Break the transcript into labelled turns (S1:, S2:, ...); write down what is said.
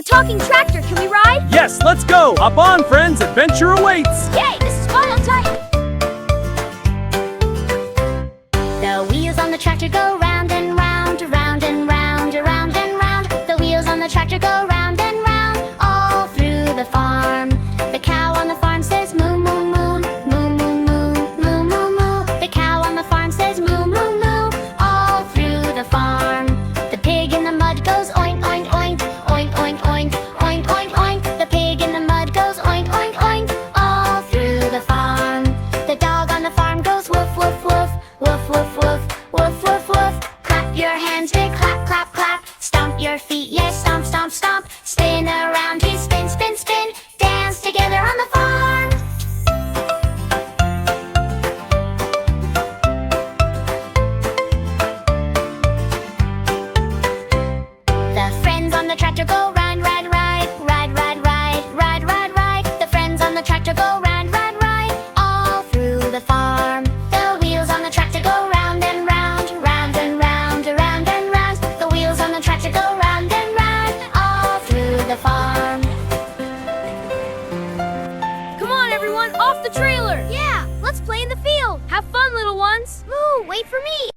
S1: talking tractor. Can we ride?
S2: Yes, let's go! Hop on, friends! Adventure awaits!
S1: Yay, this is fun. I'm tired.
S3: The wheels on the tractor go round and round, round and round, round and round. The wheels on the tractor go round and round, all through the farm. The cow on the farm says moo, moo, moo, moo, moo, moo, moo, moo, moo. The cow on the farm says moo, moo, moo, all through the farm. The pig in the mud goes oink, oink, oink, oink, oink, oink, oink, oink, oink. The pig in the mud goes oink, oink, oink, all through the farm. The dog on the farm goes woof, woof, woof, woof, woof, woof, woof, woof, woof. Clap your hands big, clap, clap, clap. Stomp your feet, yes, stomp, stomp, stomp. Spin around, we spin, spin, spin. Dance together on the farm. The friends on the tractor go ride, ride, ride, ride, ride, ride, ride, ride, ride. The friends on the tractor go ride, ride, ride, all through the farm. The wheels on the tractor go round and round, round and round, round and round. The wheels on the tractor go round and round, all through the farm.
S1: Come on, everyone, off the trailer. Yeah, let's play in the field. Have fun, little ones. Moo, wait for me.